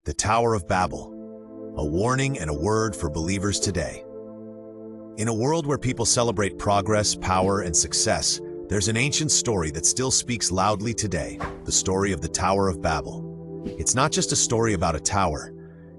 The Tower of Babel, a warning and a word for believers today. In a world where people celebrate progress, power, and success, there's an ancient story that still speaks loudly today, the story of the Tower of Babel. It's not just a story about a tower,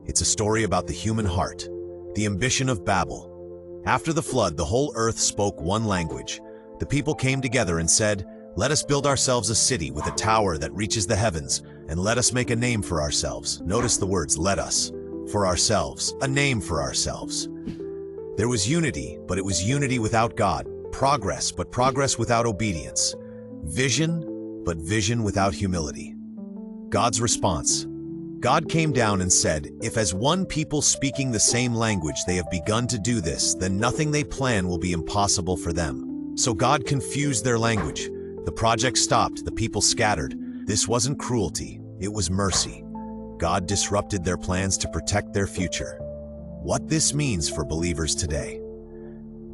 it's a story about the human heart, the ambition of Babel. After the flood, the whole earth spoke one language. The people came together and said, "Let us build ourselves a city with a tower that reaches the heavens, and let us make a name for ourselves." Notice the words, let us, for ourselves, a name for ourselves. There was unity, but it was unity without God. Progress, but progress without obedience. Vision, but vision without humility. God's response. God came down and said, "If as one people speaking the same language they have begun to do this, then nothing they plan will be impossible for them." So God confused their language. The project stopped, the people scattered. This wasn't cruelty, it was mercy. God disrupted their plans to protect their future. What this means for believers today.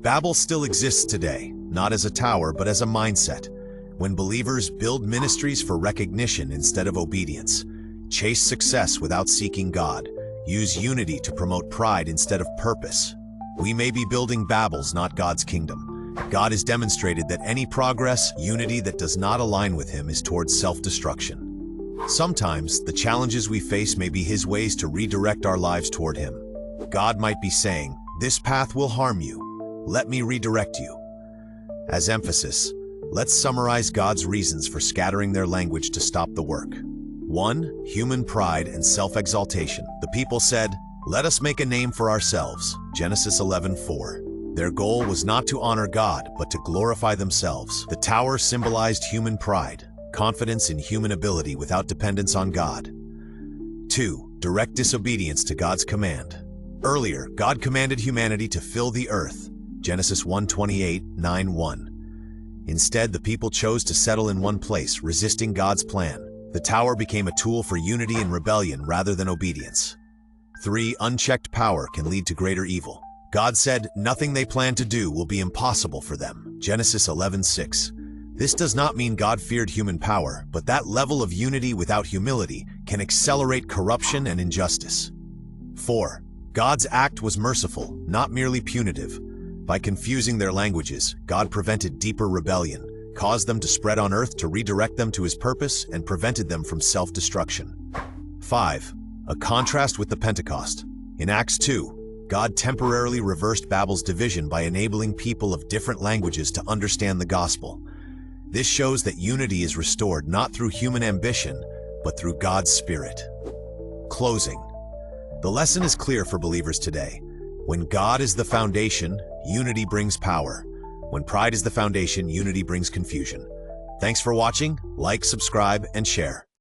Babel still exists today, not as a tower, but as a mindset. When believers build ministries for recognition instead of obedience, chase success without seeking God, use unity to promote pride instead of purpose, we may be building Babels, not God's kingdom. God has demonstrated that any progress, unity that does not align with Him is towards self-destruction. Sometimes, the challenges we face may be His ways to redirect our lives toward Him. God might be saying, "This path will harm you. Let me redirect you." As emphasis, let's summarize God's reasons for scattering their language to stop the work. 1. Human pride and self-exaltation. The people said, "Let us make a name for ourselves." Genesis 11:4. Their goal was not to honor God, but to glorify themselves. The tower symbolized human pride, confidence in human ability without dependence on God. 2. Direct disobedience to God's command. Earlier, God commanded humanity to fill the earth. Genesis 1:28, 9:1. Instead, the people chose to settle in one place, resisting God's plan. The tower became a tool for unity and rebellion rather than obedience. 3. Unchecked power can lead to greater evil. God said, "Nothing they plan to do will be impossible for them." Genesis 11:6. This does not mean God feared human power, but that level of unity without humility can accelerate corruption and injustice. 4. God's act was merciful, not merely punitive. By confusing their languages, God prevented deeper rebellion, caused them to spread on earth to redirect them to His purpose, and prevented them from self-destruction. 5. A contrast with the Pentecost. In Acts 2, God temporarily reversed Babel's division by enabling people of different languages to understand the gospel. This shows that unity is restored not through human ambition, but through God's Spirit. Closing. The lesson is clear for believers today. When God is the foundation, unity brings power. When pride is the foundation, unity brings confusion. Thanks for watching. Like, subscribe, and share.